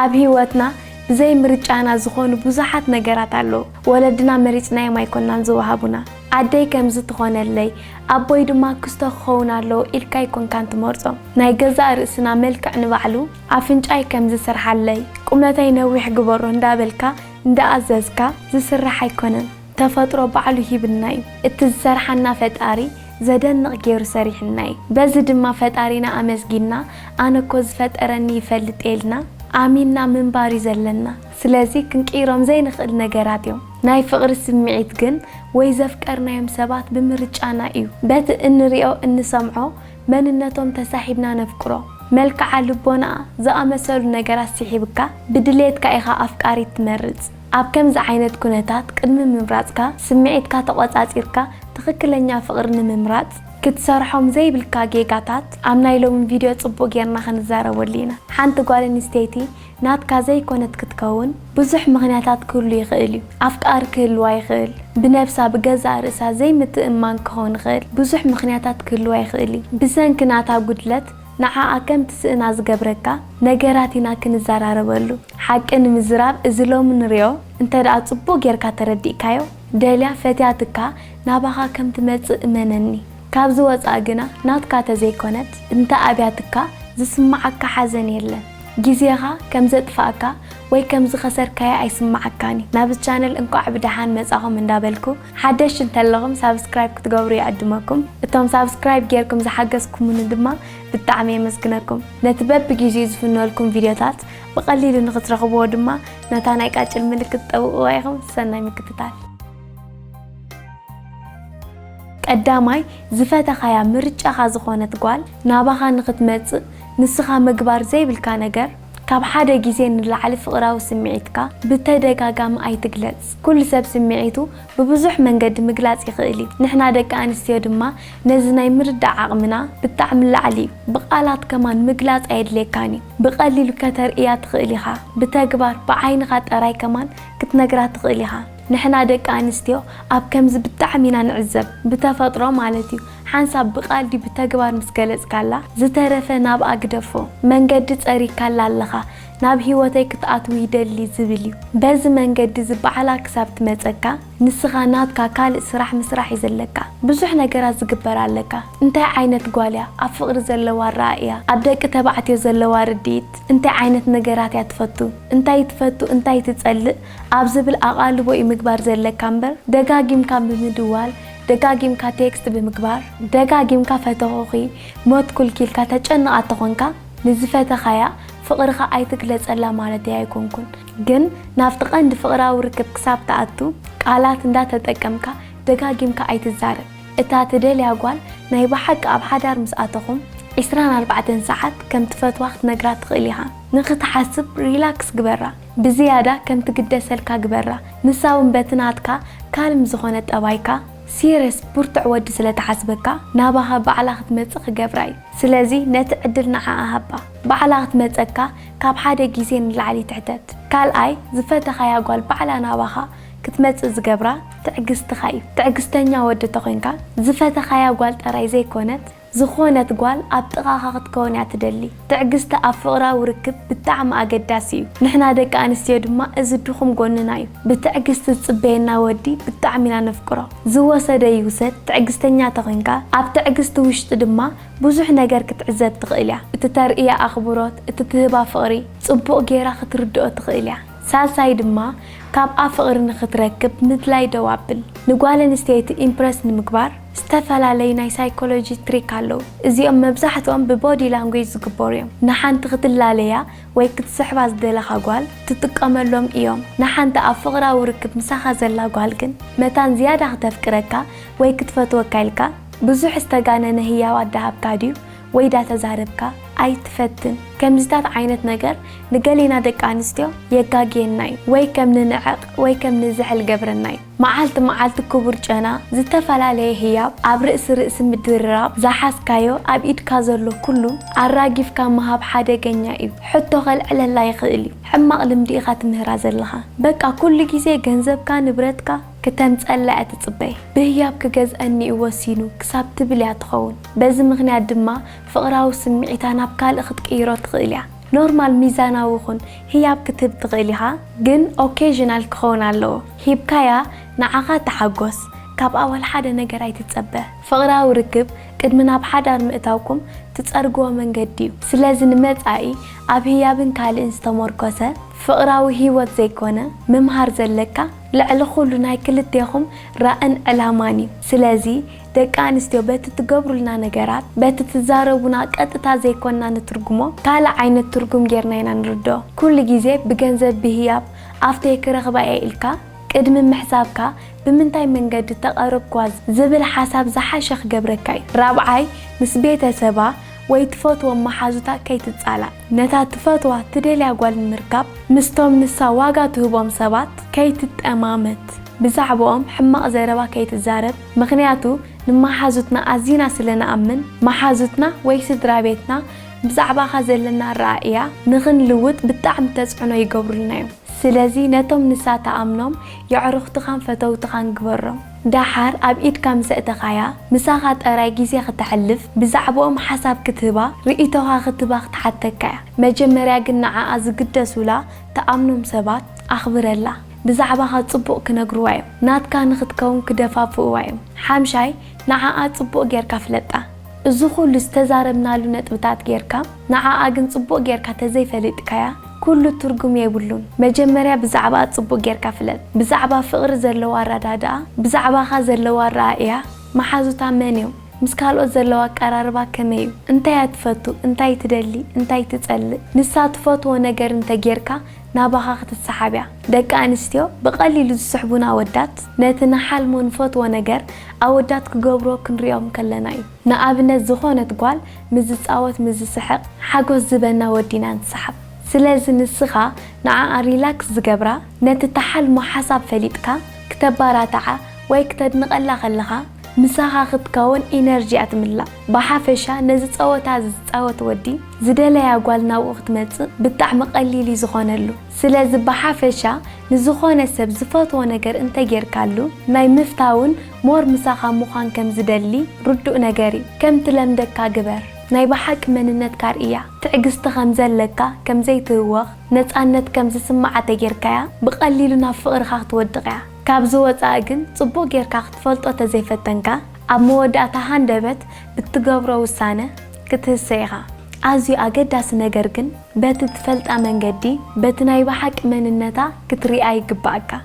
ኣብ ህይወትና ብዘይ ምርጫና ዝኾኑ ብዙሓት ነገራት ኣለዉ ወለድና መሪፅና የማይኮናን ዝወሃቡና ዓደይ ከምዝ ትኾነለይ ኣቦይ ድማ ክስቶ ክኸውን ኣለዎ ኢልካ ይኮንካን ትመርጾ ናይ ገዛእ ርእስና መልክዕ ንባዕሉ ኣፍንጫይ ከምዝ ስርሓለይ ቁመተይ ነዊሕ ግበሮ እንዳበልካ እንዳኣዘዝካ ዝስራሕ ኣይኮነን ተፈጥሮ ባዕሉ ሂብና እዩ እቲ ዝሰርሓና ፈጣሪ ዘደንቕ ገይሩ ሰሪሕና እዩ በዚ ድማ ፈጣሪና ኣመስጊና ኣነኮ ዝፈጠረኒ ይፈልጥ የልና ኣሚንና ምንባሪ ዘለና ስለዚ ክንቂሮም ዘይንኽእል ነገራት እዮም ናይ ፍቕሪ ስምዒት ግን ወይ ዘፍቀርናዮም ሰባት ብምርጫና እዩ በቲ እንሪኦ እንሰምዖ መንነቶም ተሳሒብና ነፍቅሮ መልክዓ ልቦና ዝኣመሰሉ ነገራት ሲሒብካ ብድሌትካ ኢኻ ኣፍቃሪት ትመርጽ ኣብ ከምዚ ዓይነት ኩነታት ቅድሚ ምምራጽካ ስምዒትካ ተቆጻጺርካ ትኽክለኛ ፍቕሪ ንምምራጽ ክትሰርሖም ዘይብልካ ጌጋታት ኣብ ናይ ሎሚ ቪድዮ ጽቡቕ ጌርና ክንዛረበሉ ኢና ሓንቲ ጓል ኣንስተይቲ ናትካ ዘይኮነት ክትከውን ብዙሕ ምኽንያታት ክህሉ ይኽእል እዩ ኣፍቃሪ ክህልዋ ይኽእል ብነፍሳ ብገዛእ ርእሳ ዘይምትእማን ክኸውን ይኽእል ብዙሕ ምኽንያታት ክህልዋ ይኽእል እዩ ብሰንኪ ናታ ጉድለት ንዓኣ ከም ትስእና ዝገብረካ ነገራት ኢና ክንዘራረበሉ ሓቂ ንምዝራብ እዚ ሎሚ ንሪኦ እንተደኣ ጽቡቕ ጌርካ ተረዲእካዮ ደልያ ፈትያትካ ናባኻ ከም ትመጽእ እመነኒ ካብዚ ወፃእ ግና ናትካ ተዘይኮነት እንተ ኣብያትካ ዝስማዓካ ሓዘን የለን ጊዜኻ ከም ዘጥፋእካ ወይ ከም ዝኸሰርካዮ ኣይስማዓካኒ ናብ ቻነል እንቋዕ ብደሓን መጻኹም እንዳበልኩ ሓደሽ እንተለኹም ሳብስክራይብ ክትገብሩ ይዕድመኩም እቶም ሳብስክራይብ ጌርኩም ዝሓገዝኩምን ድማ ብጣዕሚ የመስግነኩም ነቲ በብግዜ ዝፍነልኩም ቪድዮታት ብቐሊሉ ንኽትረኽብዎ ድማ ነታ ናይ ቃጭል ምልክት ጠውቕዋ ኢኹም ሰናይ ምክትታል ቀዳማይ ዝፈተኻያ ምርጫኻ ዝኾነት ጓል ናባኻ ንኽትመጽእ ንስኻ ምግባር ዘይብልካ ነገር ካብ ሓደ ግዜ ንላዕሊ ፍቕራዊ ስምዒትካ ብተደጋጋሚ ኣይትግለጽ ኩሉ ሰብ ስምዒቱ ብብዙሕ መንገዲ ምግላጽ ይኽእል እዩ ንሕና ደቂ ኣንስትዮ ድማ ነዚ ናይ ምርዳዕ ዓቕምና ብጣዕሚ ላዕሊ እዩ ብቓላት ከማን ምግላጽ ኣየድልየካን እዩ ብቐሊሉ ከተርእያ ትኽእል ኢኻ ብተግባር ብዓይንኻ ጠራይ ከማን ክትነግራ ትኽእል ኢኻ ንሕና ደቂ ኣንስትዮ ኣብ ከምዚ ብጣዕሚ ኢና ንዕዘብ ብተፈጥሮ ማለት እዩ ሓንሳብ ብቓልዲ ብተግባር ምስ ገለጽካላ ዝተረፈ ናብ ኣግደፎ መንገዲ ጸሪካላ ኣለኻ ናብ ህይወተይ ክትኣትው ይደሊ ዝብል እዩ በዚ መንገዲ ዝበዓላ ክሳብ ትመጸካ ንስኻ ናትካ ካልእ ስራሕ ምስራሕ እዩ ዘለካ ብዙሕ ነገራት ዝግበር ኣለካ እንታይ ዓይነት ጓልያ ኣብ ፍቕሪ ዘለዋ ራእያ ኣብ ደቂ ተባዕትዮ ዘለዋ ርድኢት እንታይ ዓይነት ነገራት እያ ትፈቱ እንታይ ትፈቱ እንታይ ትጸልእ ኣብ ዝብል ኣቓልቦ እዩ ምግባር ዘለካ እምበር ደጋጊምካ ብምድዋል ደጋጊምካ ቴክስት ብምግባር ደጋጊምካ ፈተኹኺ ሞት ኩልኪልካ ተጨንቓ ተኾንካ ንዝፈተኻያ ፍቕርኻ ኣይትግለጸላ ማለት ኣይኮንኩን ግን ናብቲ ቀንዲ ፍቕራዊ ርክብ ክሳብ ተኣቱ ቃላት እንዳተጠቀምካ ደጋጊምካ ኣይትዛረብ እታ ትደልያ ጓል ናይ ብሓቂ ኣብ ሓዳር ምስኣተኹም 24 ሰዓት ከም ትፈትዋ ክትነግራ ትኽእል ኢኻ ንኽትሓስብ ሪላክስ ግበራ ብዝያዳ ከም ትግደሰልካ ግበራ ንሳውን በትናትካ ካልም ዝኾነ ጠባይካ ሲሪየስ ቡርትዕ ወዲ ስለተሓስበካ ናባኻ ባዕላ ክትመጽእ ክገብራ እዩ ስለዚ ነቲ ዕድል ንዓኣ ሃባ ባዕላ ክትመጸካ ካብ ሓደ ግዜ ንላዕሊ ትሕተት ካልኣይ ዝፈተኻያ ጓል ባዕላ ናባኻ ክትመጽእ ዝገብራ ትዕግስቲኻ እዩ ትዕግስተኛ ወዲ ተኾንካ ዝፈተኻያ ጓል ጠራይ ዘይኮነት ዝኾነት ጓል ኣብ ጥቓኻ ክትከውን እያ ትደሊ ትዕግስቲ ኣብ ፍቕራዊ ርክብ ብጣዕሚ ኣገዳሲ እዩ ንሕና ደቂ ኣንስትዮ ድማ እዚ ድኹም ጎንና እዩ ብትዕግስቲ ዝጽበየና ወዲ ብጣዕሚ ኢና ነፍቅሮ ዝወሰደ ይውሰድ ትዕግስተኛ ተኾንካ ኣብ ትዕግስቲ ውሽጢ ድማ ብዙሕ ነገር ክትዕዘብ ትኽእል እያ እቲ ተርእያ ኣኽብሮት እቲ ትህባ ፍቕሪ ጽቡቕ ጌራ ክትርድኦ ትኽእል እያ ሳልሳይ ድማ ካብ ኣፍቕሪ ንኽትረክብ ምድላይ ደው ኣብል ንጓል ኣንስተይቲ ኢምፕረስ ንምግባር ዝተፈላለዩ ናይ ሳይኮሎጂ ትሪክ ኣለዉ እዚኦም መብዛሕትኦም ብቦዲ ላንጉዌጅ ዝግበሩ እዮም ንሓንቲ ክትላለያ ወይ ክትስሕባ ዝደለኻ ጓል ትጥቀመሎም እዮም ንሓንቲ ኣብ ፍቕራዊ ርክብ ምሳኻ ዘላ ጓል ግን መታን ዝያዳ ክተፍቅረካ ወይ ክትፈትወካ ኢልካ ብዙሕ ዝተጋነነ ህያው ኣዳሃብካ ድዩ ወይ ዳተዛረብካ ኣይትፈትን ከምዝታት ዓይነት ነገር ንገሊና ደቂ ኣንስትዮ የጋግየና እዩ ወይ ከም ንንዕቕ ወይ ከም ንዝሕል ገብረና እዩ መዓልቲ ክቡር ጨና ዝተፈላለየ ህያብ ኣብ ርእሲ ምድርራብ ዝሓስካዮ ኣብ ኢድካ ዘሎ ኩሉ ኣራጊፍካ መሃብ ሓደገኛ እዩ ሕቶ ኸልዕለላ ይኽእል እዩ ሕማቕ ልምዲ ኢኻ ትምህራ ዘለኻ በቃ ኩሉ ግዜ ገንዘብካ ንብረትካ ከተምጸላእ ትጽበይ ብህያብ ክገዝአኒ ወሲኑ ክሳብ ትብል እያ ትኸውን በዚ ምኽንያት ድማ ፍቕራዊ ስምዒታ ናብ ካልእ ክትቅይሮ ትኽእል እያ نورمال ميزاناوي خون هياب كتب تغيليها جن اوكيجنال كخون اللو هيبكايا نعاقا تحقوس كاب أول حدا نجار تتصبه فقرا وركب قدمنا بحدار مئتاوكم تتصرقوا من قديو سلازن متعي أبهيابن كالي انستمركوسة فقراوي هيوت زيكونا ممهار زلكا لعل خلو ناي كلتيهم رأن الهماني سلازي دك انستيو بيت تقبروا لنا نجارات بيت تزاربونا قطتا زيكونا نترجمو كالا عين الترجم جيرناينا نردو كل جيزي بجنزب بهياب افتيك رغبا إلكا قدم محسابك بمنتاي منقد تقرب كواز زبل حساب زحاشخ جبركاي رابعاي مسبيته سبا ويتفوتوا محازوتا كي تتصالع نتا تفوتوا تدلي أقوال المركب مستوم نسا واقع تهبهم سبات كي تتأمامت بزعبهم حماق زيربا كي تزارب مغنياتو نما حازوتنا أزينا سلنا أمن محازوتنا ويسد رابيتنا بزعبا خازلنا الرائية نغن لود بالتعم تزعنو يقبر لنا سلازي نتوم نسا تأمنهم يعرخ تخان فتو تخان قبرهم دحر أب إيد كام سأتخايا مساقات أراي جيزي ختحلف بزعبهم حساب كتبة رئيتوها كتبة ختحتكايا مجمريا قلنا عاز قدسولا تأمنهم سبات أخبر الله بزعبها تصبق كنقروايم نات كان ختكون كدفافوايم حامشاي نعا تصبق غير كفلتا الزخول لستزاربنا لونت بتاعت غيركا نعا أجن تصبق غيركا تزي فلتكايا كل الترجم يقولون مجمريا بزعبا تصبق غير كفلت بزعبا فقر زلوا ردادا بزعبا خزلوا رائية محازوتا منيو مسكالو زلوا قراربا كميو انتي تفتو انتي تدلي انتي تتصل نسا تفتو نجر انت غيركا نابخا تسحابيا دك انستيو بقليل زسحبونا ودات نتنا حلمو نفتو نجر اودات كغبرو كنريوم كلناي نابنت زخونت قال مزصاوت مزسحق حاجوز زبنا ودينا نسحب سلازي نسخة نعا ريلاكس زقبرا نتتحل محاسب فليتكا كتباراتعا ويكتد نقلا خلها مساخا خدكون إنرجي أتملا بحافشا نزتصوتا زتصوت ودي زدلا يقوالنا وقت متس بالتعمق قليلي زخونلو سلازي بحافشا نزخون السب زفات ونقر انت جير كالو ناي مفتاون مور مساخا مخان كم زدلي ردو نقري كم تلمدكا قبر ناي بحق مننت كارئية تعقست خمزل لك كم زي تروخ نتعنت كم زي سمعة جيركايا بقليلنا فقر خاخت ودقيا كابزوات آقن صبو جيركا خطفلت وتزيفتنكا أموداتا هاندبت بتقبرو وسانة كتهسيغا أزيو أقداس نقرقن بتتفلت أمن قدي بتناي بحق مننتا كتريقاي قباقا